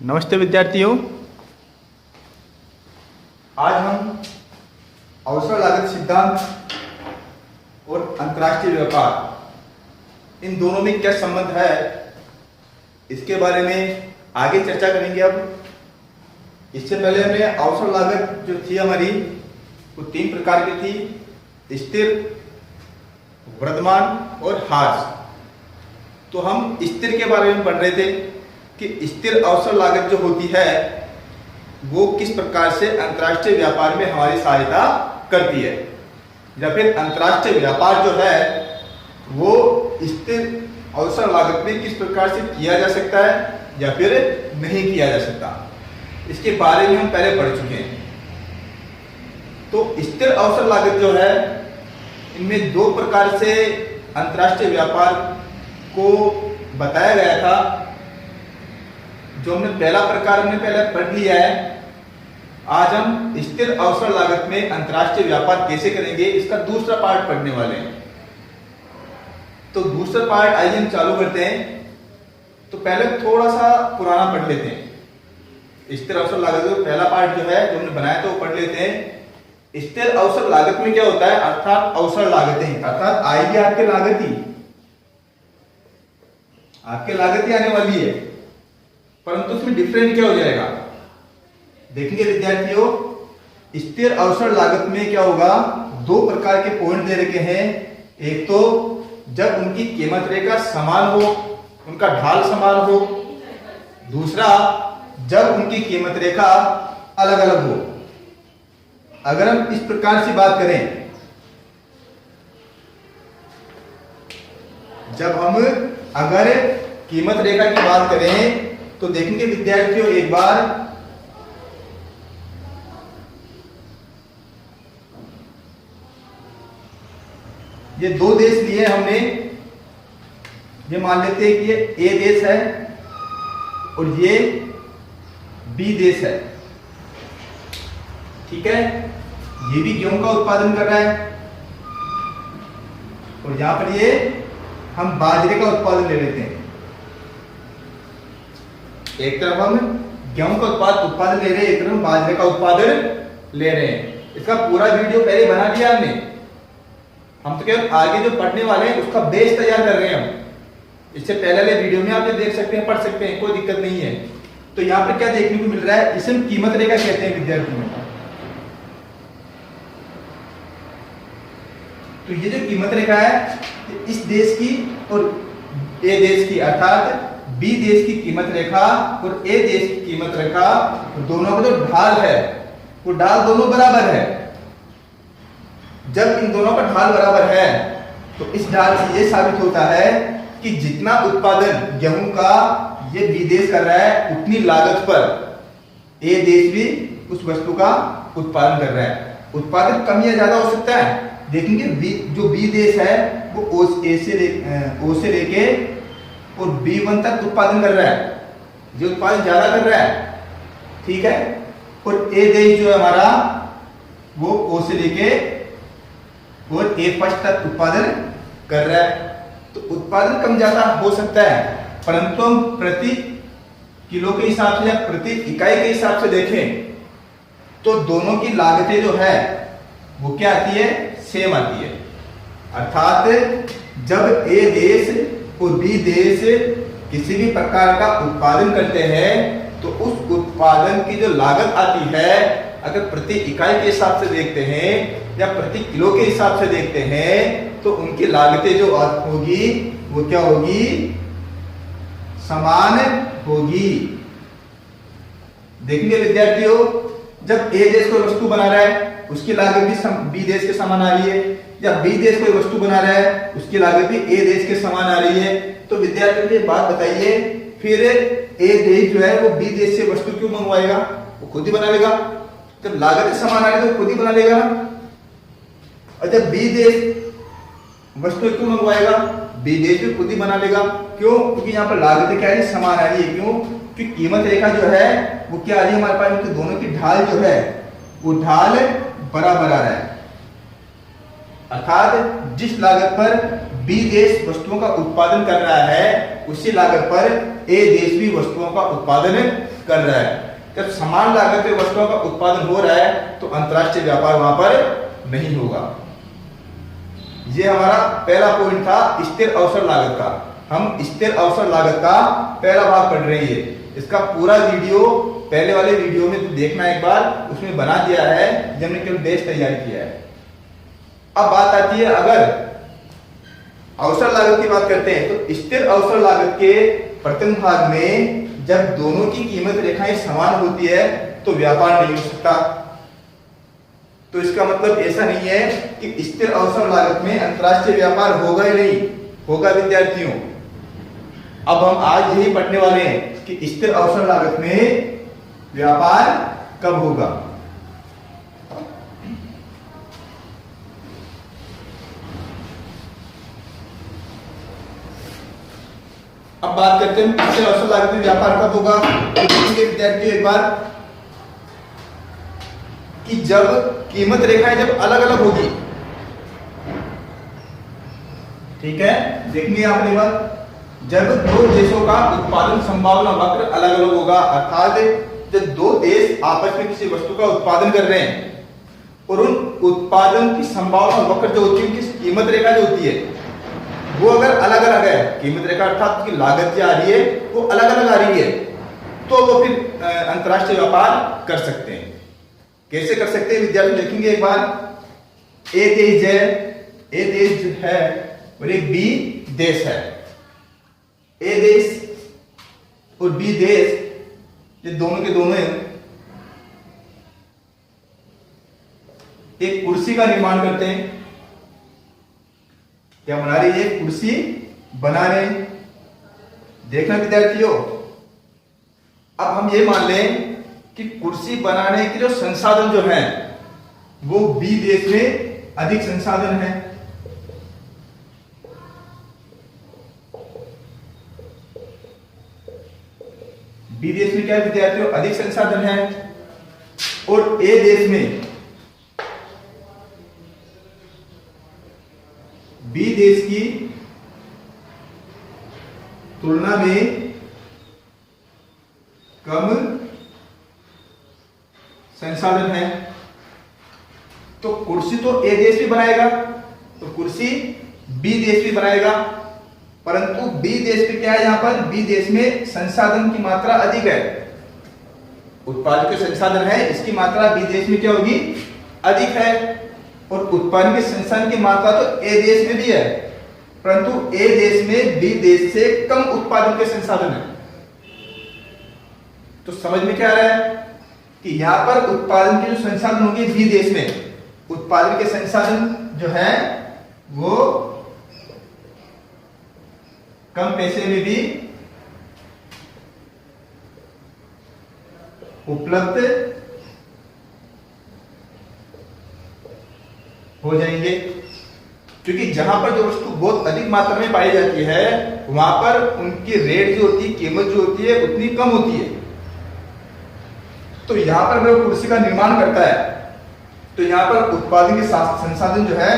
नमस्ते विद्यार्थियों। आज हम अवसर लागत सिद्धांत और अंतर्राष्ट्रीय व्यापार इन दोनों में क्या संबंध है इसके बारे में आगे चर्चा करेंगे। अब इससे पहले हमने अवसर लागत जो थी हमारी वो तीन प्रकार की थी, स्थिर, वर्तमान और हार्स। तो हम स्थिर के बारे में पढ़ रहे थे कि स्थिर अवसर लागत जो होती है वो किस प्रकार से अंतर्राष्ट्रीय व्यापार में हमारी सहायता करती है, या फिर अंतर्राष्ट्रीय व्यापार जो है वो स्थिर अवसर लागत में किस प्रकार से किया जा सकता है या फिर नहीं किया जा सकता, इसके बारे में हम पहले पढ़ चुके हैं। तो स्थिर अवसर लागत जो है इनमें दो प्रकार से अंतर्राष्ट्रीय व्यापार को बताया गया था। जो हमने पहला प्रकार हमने पहले पढ़ लिया है। आज हम स्थिर अवसर लागत में अंतर्राष्ट्रीय व्यापार कैसे करेंगे इसका दूसरा पार्ट पढ़ने वाले हैं। तो दूसरा पार्ट आइए हम चालू करते हैं। तो पहले थोड़ा सा पुराना पढ़ लेते हैं। स्थिर अवसर लागत का पहला पार्ट जो है जो हमने बनाया तो वो पढ़ लेते हैं। स्थिर अवसर लागत में क्या होता है, अर्थात अवसर लागतें, अर्थात आएगी आपके लागत ही आने वाली है, परंतु उसमें डिफरेंट क्या हो जाएगा देखेंगे विद्यार्थियों। स्थिर अवसर लागत में क्या होगा, दो प्रकार के पॉइंट दे रखे हैं। एक तो जब उनकी कीमत रेखा समान हो, उनका ढाल समान हो। दूसरा जब उनकी कीमत रेखा अलग अलग हो। अगर हम इस प्रकार से बात करें, जब हम अगर कीमत रेखा की बात करें तो देखेंगे विद्यार्थियों एक बार, ये दो देश लिए हमने। ये मान लेते हैं कि ये ए देश है और ये बी देश है, ठीक है। ये भी गेहूं का उत्पादन कर रहा है और यहां पर ये हम बाजरे का उत्पादन ले लेते हैं। एक तरफ हम गेहूं का उत्पादन ले रहे हैं, एक तरफ हम बाजरे का उत्पादन ले रहे हैं। इसका पूरा वीडियो पहले बना दिया हमने। हम तो केवल आगे जो पढ़ने वाले हैं उसका बेस तैयार कर रहे हैं हम। इससे पहले वाले वीडियो में आप ये देख सकते हैं, पढ़ सकते हैं, कोई दिक्कत नहीं है। तो यहाँ पर क्या देखने को मिल रहा है, इसे हम कीमत रेखा कहते हैं विद्यार्थियों। तो ये जो कीमत रेखा है इस देश की और ए देश की, अर्थात बी देश की कीमत रेखा और ए देश की कीमत रेखा, दोनों का जो ढाल है वो ढाल दोनों बराबर है। जब इन दोनों का ढाल बराबर है तो इस ढाल से ये साबित होता है कि जितना उत्पादन गेहूं का ये बी देश कर रहा है उतनी लागत पर ए देश भी उस वस्तु का उत्पादन कर रहा है। उत्पादन कम या ज्यादा हो सकता है। देखेंगे जो बी देश है वो ओ से लेके और B1 तक उत्पादन कर रहा है, जो उत्पादन ज्यादा कर रहा है, ठीक है। और ए देश जो है हमारा वो O से लेके और A1 तक उत्पादन कर रहा है। तो उत्पादन कम ज्यादा हो सकता है, परंतु हम प्रति किलो के हिसाब से या प्रति इकाई के हिसाब से देखें तो दोनों की लागतें जो है वो क्या आती है, सेम आती है। अर्थात जब ए देश और बी देश किसी भी प्रकार का उत्पादन करते हैं तो उस उत्पादन की जो लागत आती है, अगर प्रति इकाई के हिसाब से देखते हैं या प्रति किलो के हिसाब से देखते हैं तो उनकी लागतें जो होगी वो क्या होगी, समान होगी। देखेंगे विद्यार्थियों, जब ए देश कोई वस्तु बना रहा है उसकी लागत भी बी देश के समान आ रही है, या बी देश कोई वस्तु बना रहा है उसकी लागत भी ए देश के समान आ रही है। तो विद्यार्थियों ने बात बताइए, फिर ए देश जो है वो बी देश से वस्तु क्यों मंगवाएगा, वो खुद ही बना लेगा। जब लागत समान आ रही है तो खुद ही बना लेगा ना। और जब बी देश वस्तु क्यों मंगवाएगा, बी देश भी खुद ही बना लेगा। क्यों, क्योंकि यहाँ पर लागत क्या है, समान आ रही है। क्यों, क्योंकि कीमत रेखा जो है वो क्या आ रही है हमारे पास, उनके दोनों की ढाल जो है वो ढाल बराबर आ रहा है। अर्थात जिस लागत पर बी देश वस्तुओं का उत्पादन कर रहा है, उसी लागत पर ए देश भी वस्तुओं का उत्पादन कर रहा है। जब समान लागत पे वस्तुओं का उत्पादन हो रहा है तो अंतरराष्ट्रीय व्यापार वहां पर नहीं होगा। ये हमारा पहला पॉइंट था स्थिर अवसर लागत का। हम स्थिर अवसर लागत का पहला भाग पढ़ रहे हैं। इसका पूरा वीडियो पहले वाले वीडियो में देखना एक बार, उसमें बना दिया है, जो हमने केवल बेस तैयार किया है। अब बात आती है, अगर अवसर लागत की बात करते हैं तो स्थिर अवसर लागत के प्रथम भाग में जब दोनों की कीमत रेखाएं समान होती है तो व्यापार नहीं हो सकता। तो इसका मतलब ऐसा नहीं है कि स्थिर अवसर लागत में अंतरराष्ट्रीय व्यापार होगा ही नहीं, होगा विद्यार्थियों। अब हम आज यही पढ़ने वाले हैं कि स्थिर अवसर लागत में व्यापार कब होगा। अब बात करते हैं स्थिर अवसर लागत में व्यापार कब होगा। तो देखेंगे विद्यार्थियों एक बार कि जब कीमत रेखाएं जब अलग अलग होगी, ठीक है, देखेंगे आपने बात, जब दो देशों का उत्पादन संभावना वक्र अलग अलग होगा, अर्थात जब दो देश आपस में किसी वस्तु का उत्पादन कर रहे हैं और उन उत्पादन की संभावना वक्र जो होती है, उनकी कीमत रेखा जो होती है वो अगर अलग अलग है, कीमत रेखा अर्थात की लागत जो आ रही है वो अलग अलग आ रही है, तो वो फिर अंतरराष्ट्रीय व्यापार कर सकते हैं। कैसे कर सकते हैं विद्यार्थी, देखेंगे एक बार। ए देश है, ए देश जो है और एक बी देश है। ए देश और बी देश ये दोनों के दोनों एक कुर्सी का निर्माण करते हैं। क्या बना रही है? कुर्सी बना रहे हैं। देखना विद्यार्थियों, अब हम ये मान लें कि कुर्सी बनाने के जो संसाधन जो हैं वो बी देश में अधिक संसाधन है। बी देश में क्या है विद्यार्थियों? अधिक संसाधन है। और ए देश में, बी देश की तुलना में कम संसाधन है। तो कुर्सी तो ए देश भी बनाएगा, तो कुर्सी बी देश भी बनाएगा, परंतु बी देश में क्या है, यहां पर बी देश में संसाधन की मात्रा अधिक है। उत्पादन के संसाधन है, इसकी मात्रा बी देश में क्या होगी? अधिक है। और उत्पादन के संसाधन की मात्रा तो ए देश में भी है, परंतु ए देश में बी देश से कम उत्पादन के संसाधन है। तो समझ में क्या आ रहा है कि यहां पर उत्पादन के जो संसाधन होंगे बी देश में, उत्पादन के संसाधन जो है वो कम पैसे में भी उपलब्ध हो जाएंगे, क्योंकि जहां पर जो वस्तु बहुत अधिक मात्रा में पाई जाती है वहां पर उनकी रेट जो होती है, कीमत जो होती है उतनी कम होती है। तो यहां पर अगर कुर्सी का निर्माण करता है तो यहां पर उत्पादन के संसाधन जो है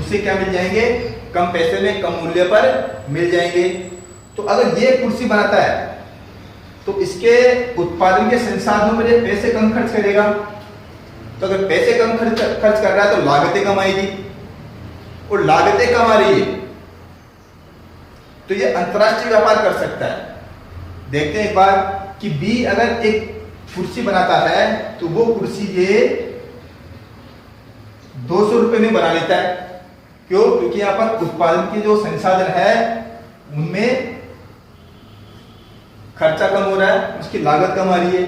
उसे क्या मिल जाएंगे? कम पैसे में, कम मूल्य पर मिल जाएंगे। तो अगर ये कुर्सी बनाता है तो इसके उत्पादन के संसाधनों में पैसे कम खर्च करेगा। तो अगर पैसे कम खर्च कर रहा है तो लागतें कम आएगी, और लागतें कम आ रही है तो ये अंतरराष्ट्रीय व्यापार कर सकता है। देखते हैं एक बार कि बी अगर एक कुर्सी बनाता है तो वो कुर्सी ये 200 रुपए में बना लेता है। क्यों? क्योंकि यहां पर उत्पादन के जो संसाधन है उनमें खर्चा कम हो रहा है, उसकी लागत कम आ रही है,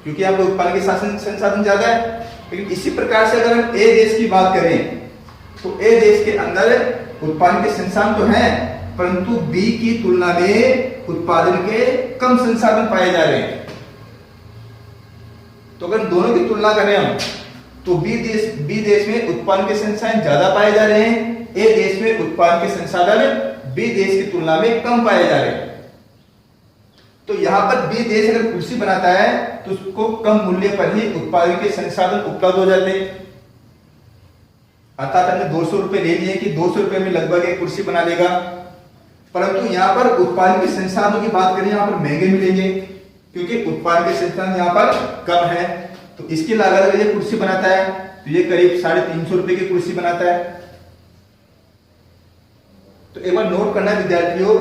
क्योंकि यहाँ पर उत्पादन के संसाधन ज्यादा है। लेकिन इसी प्रकार से अगर हम ए देश की बात करें तो ए देश के अंदर उत्पादन के संसाधन तो हैं, परंतु बी की तुलना में उत्पादन के कम संसाधन पाए जा रहे हैं। तो अगर दोनों की तुलना करें हम तो बी देश में उत्पादन के संसाधन ज्यादा पाए जा रहे हैं, ए देश में उत्पादन के संसाधन बी देश की तुलना में कम पाए जा रहे हैं। तो यहां पर बी देश अगर कुर्सी बनाता है तो उसको कम मूल्य पर ही उत्पादन के संसाधन उपलब्ध हो जाते हैं। अर्थात हमने 200 रुपए ले लिए कि 200 रुपए में लगभग एक कुर्सी बना लेगा, परंतु यहाँ पर उत्पादन के संसाधनों की बात करें यहाँ पर महंगे मिलेंगे, क्योंकि उत्पादन के संसाधन यहाँ पर कम है। तो इसकी लागत अगर ये कुर्सी बनाता है तो ये करीब 350 रुपए की कुर्सी बनाता है। तो एक बार नोट करना विद्यार्थियों,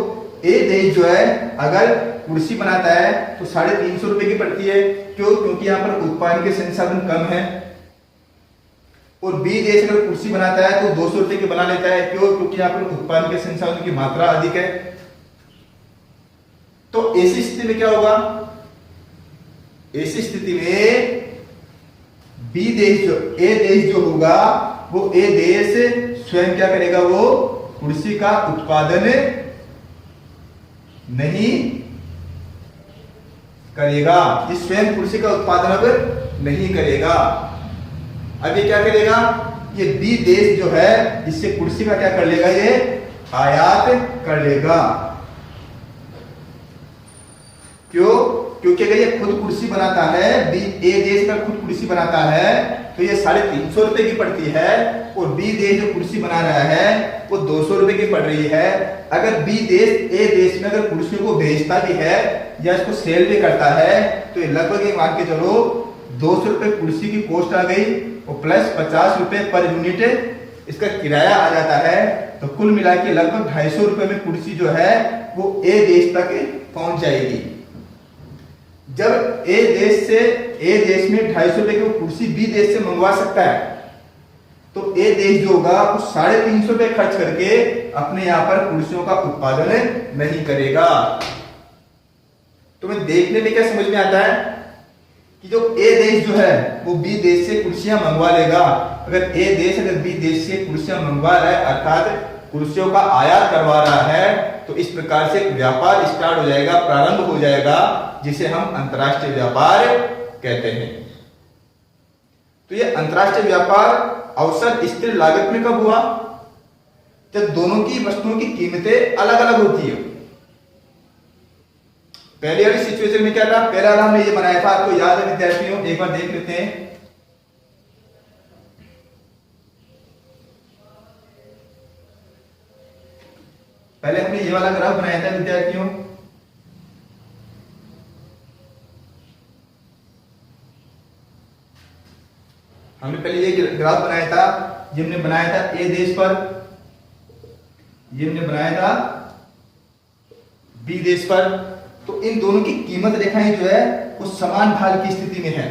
ए देश जो है अगर कुर्सी बनाता है तो 350 रुपए की पड़ती है। क्यों? क्योंकि यहाँ पर उत्पादन के संसाधन कम है। और बी देश अगर कुर्सी बनाता है तो 200 रुपए की बना लेता है। क्यों? क्योंकि यहाँ पर उत्पादन के संसाधन की मात्रा अधिक है। तो ऐसी स्थिति में क्या होगा? ऐसी स्थिति में बी देश जो ए देश जो होगा वो ए देश स्वयं क्या करेगा? वो कुर्सी का उत्पादन नहीं करेगा। ये स्वयं कुर्सी का उत्पादन अब नहीं करेगा। अब ये क्या करेगा? ये बी देश जो है इससे कुर्सी का क्या कर लेगा? ये आयात कर लेगा। क्यों? क्योंकि अगर ये खुद कुर्सी बनाता है, बी ए देश का खुद कुर्सी बनाता है तो ये 350 रुपए की पड़ती है, और बी देश जो कुर्सी बना रहा है वो 200 रुपए की पड़ रही है। अगर बी देश ए देश में अगर कुर्सियों को बेचता भी है या इसको सेल भी करता है तो ये लगभग ये मान के चलो 200 रुपए कुर्सी की कॉस्ट आ गई और प्लस 50 रुपए पर यूनिट इसका किराया आ जाता है। तो कुल मिला के लगभग 250 रुपए में कुर्सी जो है वो ए देश तक पहुंच जाएगी। जब ए देश में 250 रुपए की वो कुर्सी बी देश से मंगवा सकता है तो ए देश जो होगा वो 350 रुपए खर्च करके अपने यहां पर कुर्सियों का उत्पादन नहीं करेगा। तो मैं देखने में क्या समझ में आता है कि जो ए देश जो है वो बी देश से कुर्सियां मंगवा लेगा। अगर बी देश से कुर्सियां मंगवा रहा है अर्थात कुर्सियों का आयात करवा रहा है तो इस प्रकार से एक व्यापार स्टार्ट हो जाएगा, प्रारंभ हो जाएगा, जिसे हम अंतरराष्ट्रीय व्यापार कहते हैं। तो ये अंतरराष्ट्रीय व्यापार अवसर स्थिर लागत में कब हुआ? जब दोनों की वस्तुओं की कीमतें अलग अलग होती है। पहले वाली सिचुएशन में क्या था? पहला हमने ये बनाया था, आपको याद है विद्यार्थियों? एक बार देख लेते हैं। पहले हमने ये वाला ग्राफ बनाया था विद्यार्थियों। हमने पहले ये ग्राफ बनाया था, ये हमने बनाया था ए देश पर, ये हमने बनाया था बी देश पर। तो इन दोनों की कीमत रेखाएं जो है वो समान ढाल की स्थिति में है।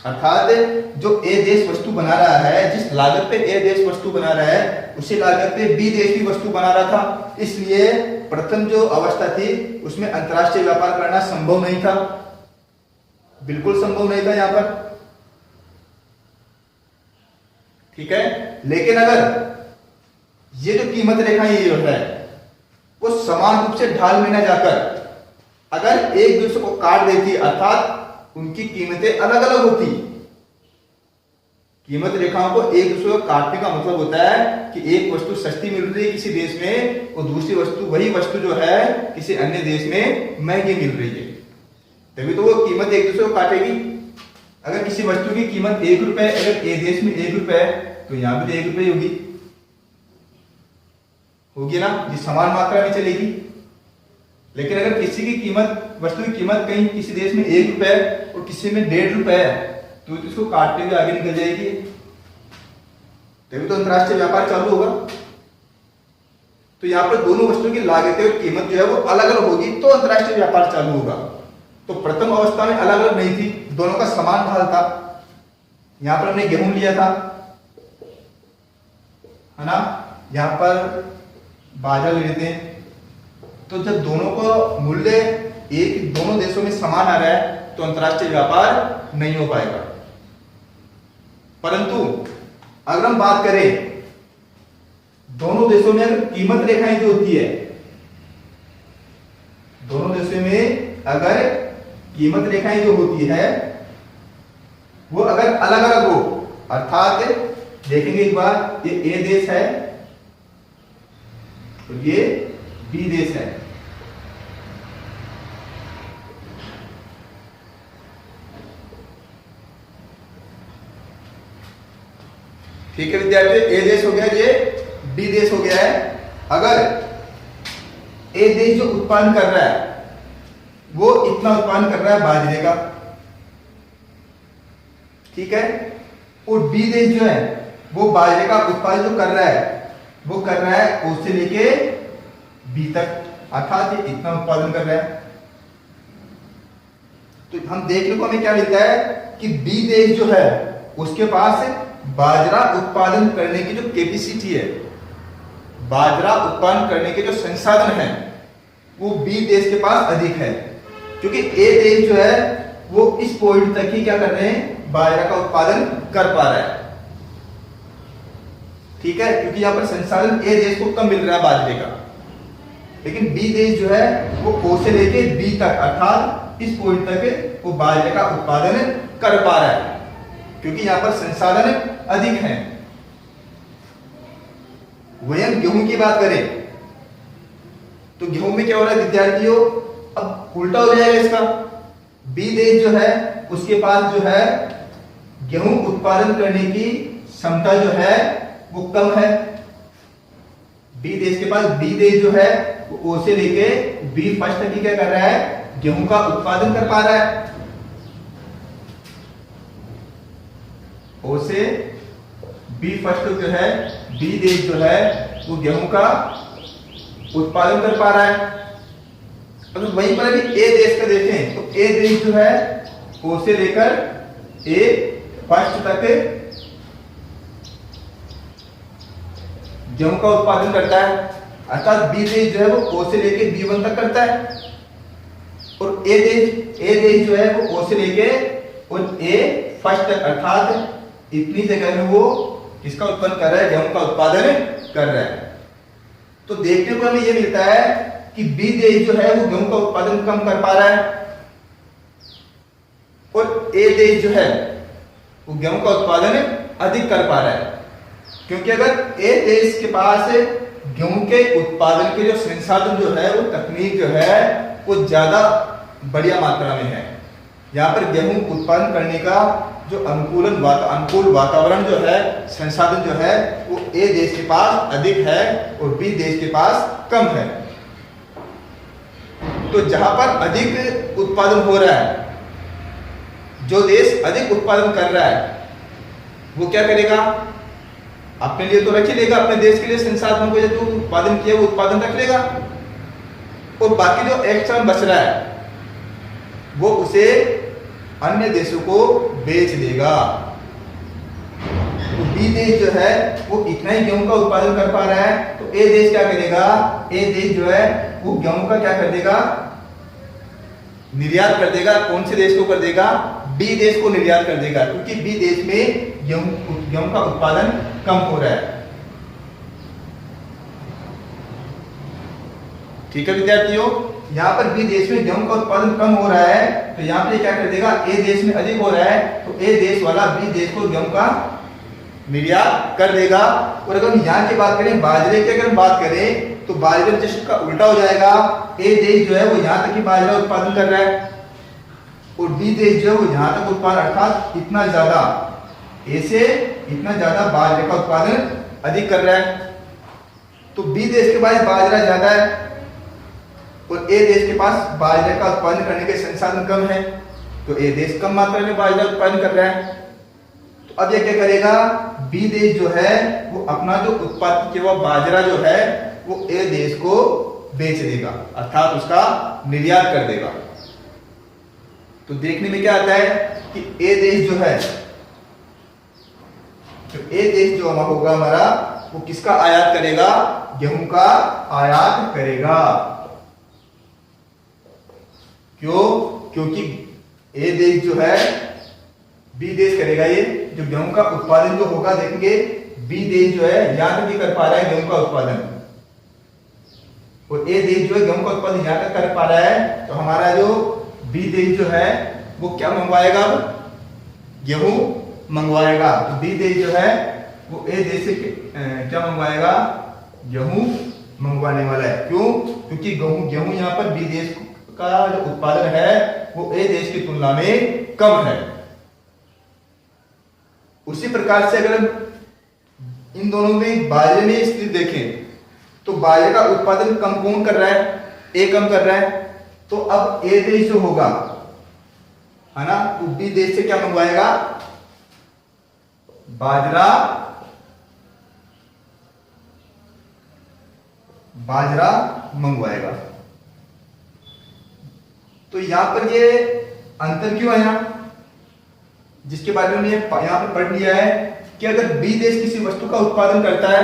अर्थात जो ए देश वस्तु बना रहा है, जिस लागत पे ए देश वस्तु बना रहा है उसी लागत पे बी देश भी वस्तु बना रहा था। इसलिए प्रथम जो अवस्था थी उसमें अंतरराष्ट्रीय व्यापार करना संभव नहीं था, बिल्कुल संभव नहीं था यहां पर। ठीक है, लेकिन अगर ये जो कीमत रेखा ये जो है वो समान रूप से ढाल में न जाकर अगर एक दूसरे को काट देती, अर्थात उनकी कीमतें अलग अलग होती। कीमत रेखाओं को एक दूसरे को काटने का मतलब होता है कि एक वस्तु सस्ती मिल रही है किसी देश में और दूसरी वस्तु, वही वस्तु जो है किसी अन्य देश में महंगी मिल रही है, तभी तो वो कीमत एक दूसरे को काटेगी। अगर किसी वस्तु की कीमत 1 रुपए, अगर ए देश में 1 रुपए है तो यहां भी तो 1 रुपए होगी ना, ये समान मात्रा में चलेगी। लेकिन अगर किसी की कीमत, वस्तु की कीमत कहीं किसी देश में 1 रुपए है और किसी में 1.5 रुपए है तो इसको काटते हुए आगे निकल जाएगी, तभी तो अंतरराष्ट्रीय व्यापार चालू होगा। तो यहाँ पर दोनों वस्तुओं की लागतें और कीमत जो है वो अलग अलग होगी तो अंतरराष्ट्रीय व्यापार चालू होगा। तो प्रथम अवस्था में अलग अलग नहीं थी, दोनों का समान ढाल था। यहां पर हमने गेहूं लिया था, है ना, यहां पर बाजरा ले लेते हैं। तो जब दोनों को मूल्य एक दोनों देशों में समान आ रहा है तो अंतरराष्ट्रीय व्यापार नहीं हो पाएगा। परंतु अगर हम बात करें दोनों देशों में अगर कीमत रेखाएं जो होती है, दोनों देशों में अगर कीमत रेखाएं जो होती है वो अगर अलग अलग हो, अर्थात देखेंगे एक बार, ये ए देश है और ये बी देश है। ठीक है विद्यार्थी, ए देश हो गया, ये बी देश हो गया है। अगर ए देश जो उत्पादन कर रहा है वो इतना उत्पादन कर रहा है बाजरे का, ठीक है, और बी देश जो है वो बाजरे का उत्पादन जो कर रहा है वो कर रहा है ओ से लेके बी तक, अर्थात ये इतना उत्पादन कर रहा है। तो हम देखने को हमें क्या मिलता है कि बी देश जो है उसके पास बाजरा उत्पादन करने की जो कैपेसिटी है, बाजरा उत्पादन करने के जो संसाधन है वो बी देश के पास अधिक है, क्योंकि ए देश जो है वो इस पॉइंट तक ही क्या कर रहे हैं, बाजरा का उत्पादन कर पा रहा है, ठीक है, क्योंकि यहां पर संसाधन ए देश को कम मिल रहा है बाजरे का, लेकिन बी देश जो है वो ओ से लेके बी तक अर्थात इस पॉइंट तक वो बाजरे का उत्पादन कर पा रहा है, क्योंकि यहां पर संसाधन अधिक हैं। वही हम गेहूं की बात करें तो गेहूं में क्या हो रहा है विद्यार्थियों, अब उल्टा हो जाएगा इसका, बी देश जो है उसके पास जो है गेहूं उत्पादन करने की क्षमता जो है वो कम है। बी देश के पास, बी देश जो है वो ओ से लेके बी फर्स्ट तक क्या कर रहा है, गेहूं का उत्पादन कर पा रहा है, ओ से बी फर्स्ट जो है बी देश जो है वो गेहूं का उत्पादन कर पा रहा है। अगर वहीं पर अभी ए देश का देखें तो ए देश जो है ओ से लेकर ए फर्स्ट तक गेहूं का उत्पादन करता है, अर्थात बी देश जो है वो ओ से लेके बी वन तक करता है, और ए देश जो है वो ओ से लेके और ए फर्स्ट तक अर्थात इतनी जगह में वो किसका उत्पन्न कर रहा है, गेहूं का उत्पादन कर रहा है। तो देखने को हमें ये मिलता है कि बी देश जो है वो गेहूं का उत्पादन कम कर पा रहा है, और ए देश जो है वो गेहूं का उत्पादन अधिक कर पा रहा है, क्योंकि अगर ए देश के पास गेहूं के उत्पादन के जो संसाधन जो है वो तकनीक जो है वो ज्यादा बढ़िया मात्रा में है, यहाँ पर गेहूं उत्पादन करने का जो अनुकूल वातावरण जो है, संसाधन जो है वो ए देश के पास अधिक है और बी देश के पास कम है। तो जहां पर अधिक उत्पादन हो रहा है, जो देश अधिक उत्पादन कर रहा है वो क्या करेगा, अपने लिए तो रख ही लेगा, अपने देश के लिए संसाधनों को जो उत्पादन किया वो उत्पादन रख लेगा, और बाकी जो एक्स्ट्रा बच रहा है वो उसे अन्य देशों को बेच देगा। तो बी देश जो है वो इतना ही गेहूं का उत्पादन कर पा रहा है, तो ए देश क्या करेगा, ए देश जो है वो गेहूं का क्या कर देगा, निर्यात कर देगा। कौन से देश को कर देगा, बी देश को निर्यात कर देगा, क्योंकि बी देश में गेहूं का उत्पादन कम हो रहा है। ठीक है विद्यार्थियों, यहाँ पर बी देश में गेहूं का उत्पादन कम हो रहा है, तो यहाँ पे क्या कर देगा, ए देश में अधिक हो रहा है, तो ए देश वाला बी देश को गेहूं का निर्यात कर देगा। और अगर हम यहाँ की बात करें, बाजरे की अगर बात करें तो बाजरे जस्ट का उल्टा हो जाएगा, ए देश जो है वो यहाँ तक ही बाजरा उत्पादन कर रहा है, और बी देश जो है वो यहाँ तक उत्पादन अर्थात इतना ज्यादा, ए से इतना ज्यादा बाजरे का उत्पादन अधिक कर रहा है। तो बी देश के पास बाजरा ज्यादा है और ए देश के पास बाजरे का उत्पादन करने के संसाधन कम है, तो ए देश कम मात्रा में बाजरा उत्पादन कर रहा है। तो अब ये क्या करेगा, बी देश जो है वो अपना जो उत्पादन किया हुआ बाजरा जो है वो ए देश को बेच देगा, अर्थात उसका निर्यात कर देगा। तो देखने में क्या आता है कि ए देश जो है, तो ए देश जो होगा हमारा वो किसका आयात करेगा, गेहूं का आयात करेगा। क्यों, क्योंकि ए देश जो है बी देश करेगा, ये जो गेहूं का उत्पादन जो होगा देखेंगे बी देश जो है यहां तक भी कर पा रहा है गेहूं का उत्पादन, और ए देश जो है गेहूं का उत्पादन यहां तक कर पा रहा है, तो हमारा जो बी देश जो है वो क्या मंगवाएगा, गेहूं मंगवाएगा। तो बी देश जो है वो ए देश से क्या मंगवाएगा, गेहूं मंगवाने वाला है। क्यों, क्योंकि गेहूं यहाँ पर बी देश का जो उत्पादन है वो ए देश की तुलना में कम है। उसी प्रकार से अगर इन दोनों में बाजरे में स्थिति देखें तो बाजरे का उत्पादन कम कौन कर रहा है? ए कम कर रहा है। तो अब ए देश जो होगा, है ना, तो बी देश से क्या मंगवाएगा? बाजरा मंगवाएगा। तो यहां पर ये अंतर क्यों आया? जिसके बारे में यहां पर पढ़ लिया है कि अगर बी देश किसी वस्तु का उत्पादन करता है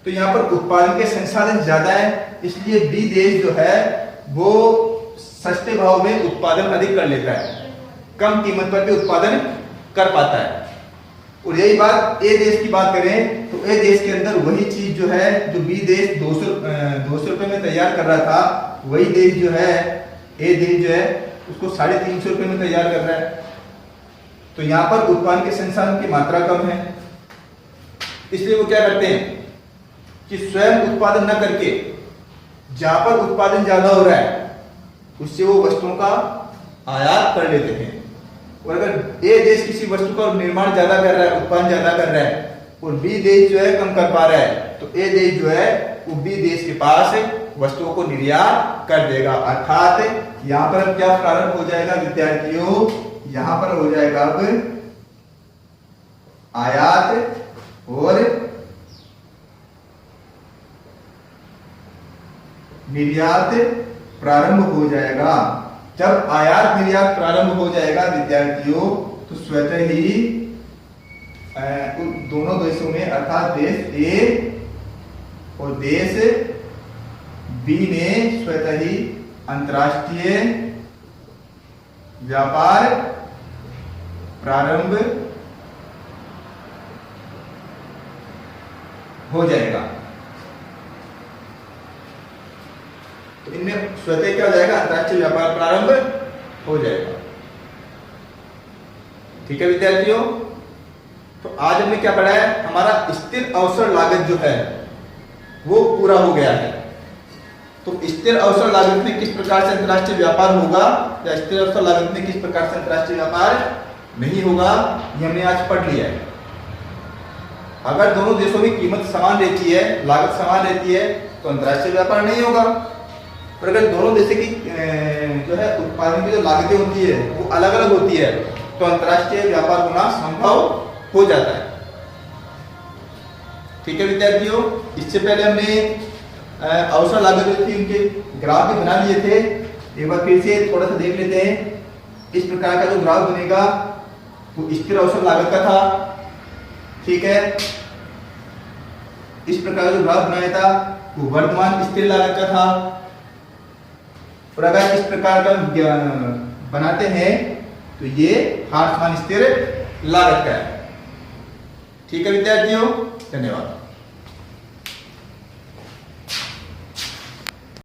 तो यहां पर उत्पादन के संसाधन ज्यादा है, इसलिए बी देश जो है वो सस्ते भाव में उत्पादन अधिक कर लेता है, कम कीमत पर भी उत्पादन कर पाता है। और यही बात ए देश की बात करें तो ए देश के अंदर वही चीज जो है जो बी देश 200 रुपए में तैयार कर रहा था, वही देश जो है ए देश जो है उसको 350 रुपए में तैयार कर रहा है। तो यहां पर उत्पादन के संसाधन की मात्रा कम है, इसलिए वो क्या करते हैं कि स्वयं उत्पादन न करके जहां पर उत्पादन ज्यादा हो रहा है उससे वो वस्तुओं का आयात कर लेते हैं। और अगर ए देश किसी वस्तु का निर्माण ज्यादा कर रहा है, उत्पादन ज्यादा कर रहा है और बी देश जो है कम कर पा रहा है, तो ए देश जो है वो बी देश के पास वस्तुओं को निर्यात कर देगा। अर्थात यहां पर क्या प्रारंभ हो जाएगा विद्यार्थियों? यहां पर हो जाएगा अब आयात और निर्यात प्रारंभ हो जाएगा। जब आयात निर्यात प्रारंभ हो जाएगा विद्यार्थियों तो स्वतः ही उन दोनों देशों में अर्थात देश ए और देश बी में स्वतः ही अंतर्राष्ट्रीय व्यापार प्रारंभ हो जाएगा। तो इनमें स्वतः क्या हो जाएगा? अंतर्राष्ट्रीय व्यापार प्रारंभ हो जाएगा। ठीक है विद्यार्थियों, तो आज हमने क्या पढ़ा है? हमारा स्थिर अवसर लागत जो है वो पूरा हो गया है। तो स्थिर अवसर लागत में किस प्रकार से अंतर्राष्ट्रीय व्यापार होगा या स्थिर अवसर लागत में किस प्रकार से अंतर्राष्ट्रीय व्यापार नहीं होगा, ये हमने आज पढ़ लिया है। अगर दोनों देशों में कीमत समान रहती है, लागत समान रहती है, तो अंतर्राष्ट्रीय व्यापार नहीं होगा। और अगर दोनों देशों की जो है उत्पादन की जो लागतें होती है वो अलग अलग होती है, तो अंतर्राष्ट्रीय व्यापार होना संभव हो जाता है। ठीक है विद्यार्थियों, इससे पहले हमने अवसर लागत जो थी उनके ग्राफ भी बना लिए थे। एक बार फिर से थोड़ा सा देख लेते हैं। इस प्रकार का जो ग्राफ बनेगा वो स्थिर अवसर लागत का था। ठीक है, इस प्रकार का जो ग्राफ बनाया था वो वर्तमान स्थिर लागत का था। और अगर इस प्रकार का बनाते हैं तो ये हार्समान स्थिर लागत का है। ठीक है विद्यार्थियों, धन्यवाद।